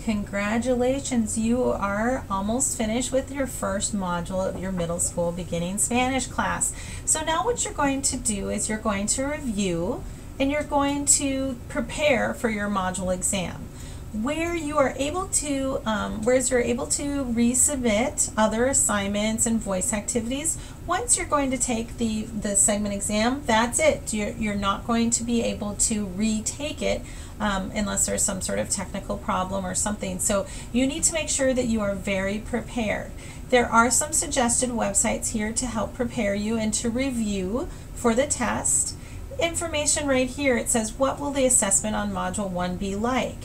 Congratulations, you are almost finished with your first module of your middle school beginning Spanish class. So now what you're going to do is you're going to review and you're going to prepare for your module exam. Where you are able to, resubmit other assignments and voice activities, once you're going to take the segment exam, that's it. You're not going to be able to retake it unless there's some sort of technical problem or something. So you need to make sure that you are very prepared. There are some suggested websites here to help prepare you and to review for the test. Information right here, it says, what will the assessment on Module 1 be like?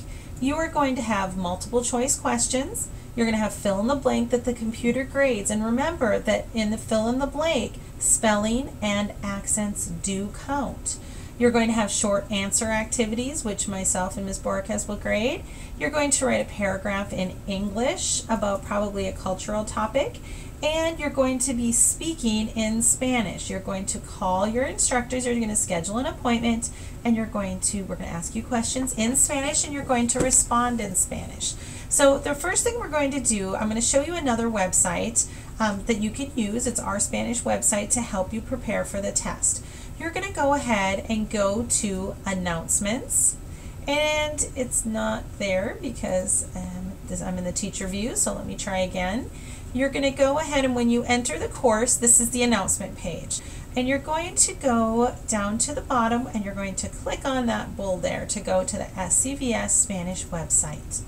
You are going to have multiple choice questions. You're going to have fill in the blank that the computer grades. And remember that in the fill in the blank, spelling and accents do count. You're going to have short answer activities, which myself and Ms. Borges will grade. You're going to write a paragraph in English about probably a cultural topic. And you're going to be speaking in Spanish. You're going to call your instructors, you're going to schedule an appointment, and we're going to ask you questions in Spanish, and you're going to respond in Spanish. So the first thing we're going to do, I'm going to show you another website that you can use. It's our Spanish website to help you prepare for the test. You're going to go ahead and go to announcements, and it's not there because I'm in the teacher view, so let me try again. You're going to go ahead and when you enter the course, this is the announcement page. And you're going to go down to the bottom and you're going to click on that bull there to go to the SCVS Spanish website.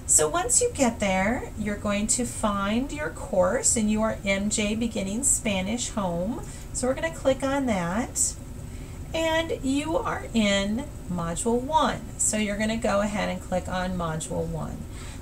So once you get there, you're going to find your course and you are MJ Beginning Spanish Home. So we're going to click on that. And you are in Module 1. So you're going to go ahead and click on Module 1.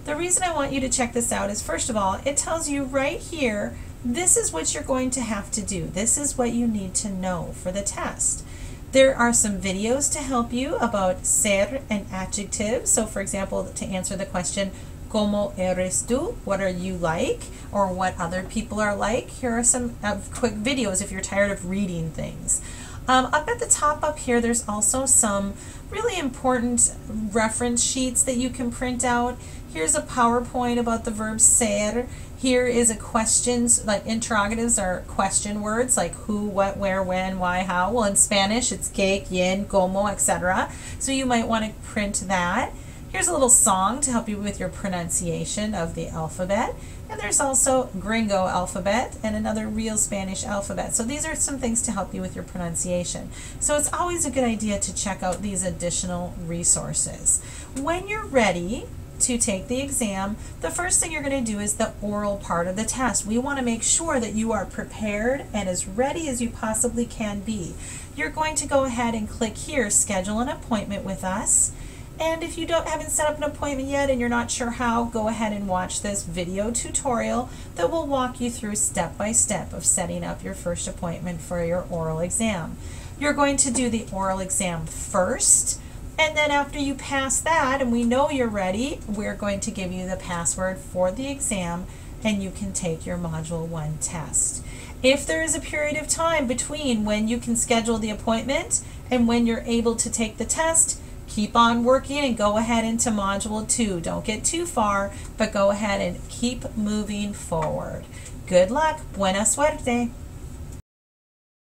The reason I want you to check this out is, first of all, it tells you right here, this is what you're going to have to do. This is what you need to know for the test. There are some videos to help you about ser and adjectives. So for example, to answer the question, ¿Cómo eres tú? What are you like? Or what other people are like. Here are some quick videos if you're tired of reading things. Up at the top up here, there's also some really important reference sheets that you can print out. Here's a PowerPoint about the verb ser. Here is a questions, like interrogatives are question words like who, what, where, when, why, how. Well, in Spanish, it's que, quién, cómo, etc. So you might want to print that. Here's a little song to help you with your pronunciation of the alphabet. And there's also Gringo alphabet and another real Spanish alphabet. So these are some things to help you with your pronunciation. So it's always a good idea to check out these additional resources. When you're ready to take the exam, the first thing you're going to do is the oral part of the test. We want to make sure that you are prepared and as ready as you possibly can be. You're going to go ahead and click here, schedule an appointment with us. And if you haven't set up an appointment yet and you're not sure how, go ahead and watch this video tutorial that will walk you through step by step of setting up your first appointment for your oral exam. You're going to do the oral exam first, and then after you pass that and we know you're ready, we're going to give you the password for the exam and you can take your Module 1 test. If there is a period of time between when you can schedule the appointment and when you're able to take the test, keep on working and go ahead into Module 2. Don't get too far, but go ahead and keep moving forward. Good luck. Buena suerte.